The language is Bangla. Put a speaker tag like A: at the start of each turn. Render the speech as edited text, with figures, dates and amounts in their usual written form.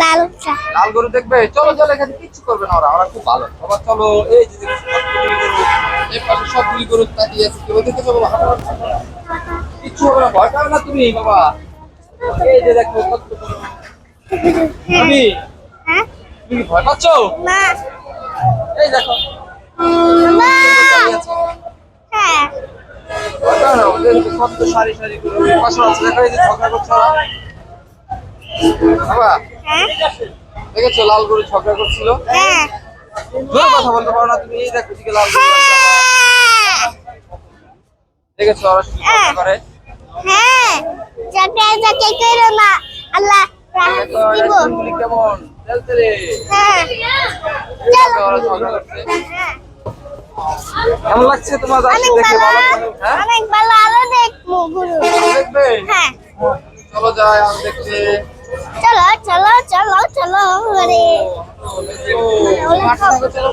A: লাল গরু দেখবে? চলো চলো, এখানে কিচ্ছু করবে না ওরা, ওরা খুব ভালো। বাবা চলো, এই যে দেখো সবগুলি গরু, এই পাশে সবগুলি গরু তাকিয়ে আছে, কেউ দেখতে পাবো না, কিচ্ছু হবে না, ভয় পাবে না তুমি বাবা। এই যে দেখো কত গরু। তুমি তুমি কি ভয় পাচ্ছ? এই দেখো ভয় পাবে না, ওদের কত সারি সারি গরু, এই পাশে আছে দেখো, এই যে ঝগড়া করছে ওরা। বাবা দেখেছো লাল গরু ঝগড়া করছিল? জোরে কথা বলতে পারো না তুমি? এই দেখো দিকে লাল গরু দেখেছো ওরা কি ঝগড়া করে? দেখো এরা চুলগুলি কেমন তেলতেলে। ওরা ঝগড়া করছে। কেমন লাগছে তোমার দেখে বলো? হ্যাঁ
B: অনেক ভালো, আরো দেখবো গুরু।
A: দেখবে?
B: হ্যাঁ
A: চলো যাই আমি দেখতে।
B: চলো চলো চলো চলো ঘরে।
A: চলো